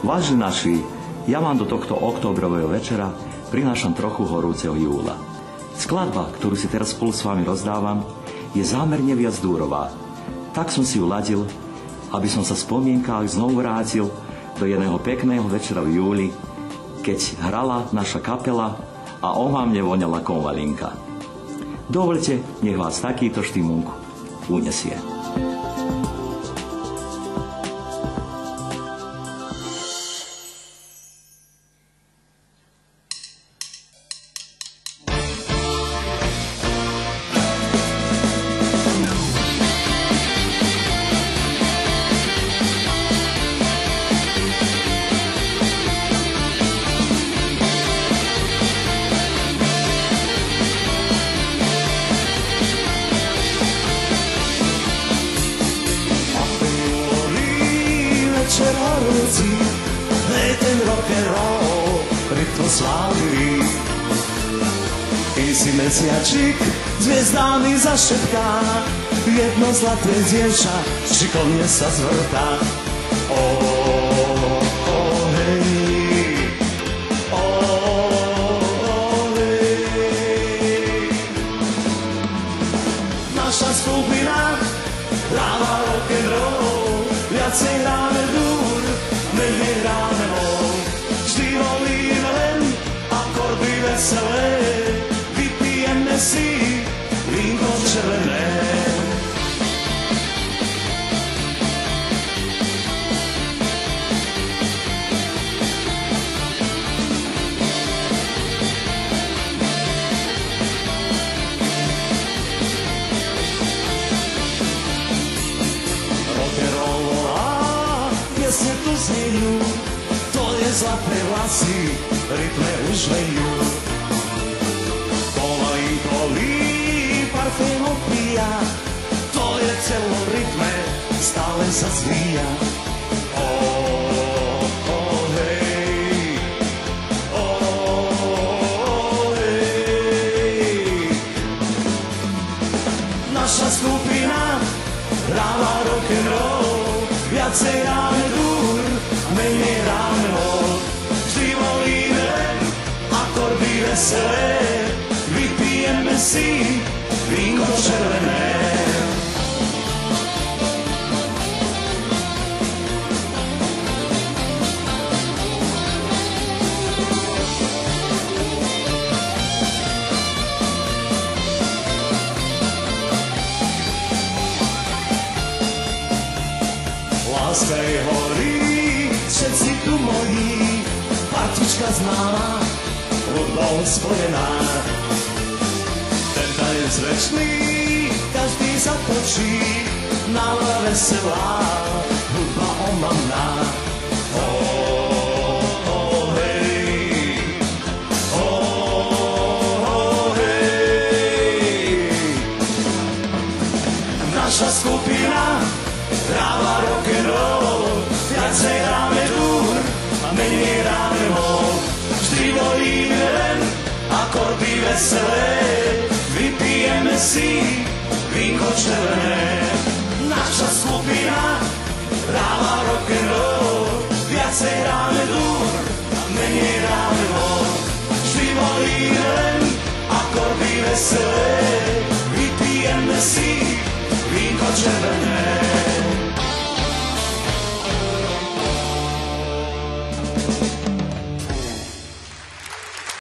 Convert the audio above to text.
Vážení naši, ja vám do tohto októbrového večera prinášam trochu horúceho júla. Skladba, ktorú si teraz spolu s vami rozdávam, je zámerne viac dúrová. Tak som si ju ladil, aby som sa v spomienkách znovu vrátil do jedného pekného večera v júli, keď hrala naša kapela a omamne voňala konvalinka. Dovoľte, nech vás takýto štimunk unesie. Večer horúci, hej ten rock'n'roll, rytmo slávy. I si mesiačik s hviezdami zašepká, jedno zlaté dievča šikovne sa zvrtá. Hej, hej. Naša skupina hráva rock'n'roll, viacej hráme dur, menej hráme mol. Vždy volíme len akordy veselé, vypijeme si vínko červené. Piesne tu znejú, to je zlaté vlasy, rytme už vejú. Pomalinko parfém opíja, to je celom rytme, stále sa zvíja. Hej, hej. Naša skupina hráva rock'n'roll, viacej hráme dur, menej hráme mol. Vždy volíme len akordy veselé, vypijeme si vínko červené. Láska je horí, všetci tu mojí, partička známa, hudbou spojená. Ten tanec večný, každý zatočí, nálada veselá, hudba omamná. Hej, hej. Naša skupina hráva rock'n'roll, viacej hráme dur a menej hráme mol. Vždy volíme len akordy veselé, vypijeme si vínko červené. Naša skupina hráva rock'n'roll, viacej hráme dur a menej hráme mol. Vždy volíme len akordy veselé, vypijeme si vínko červené.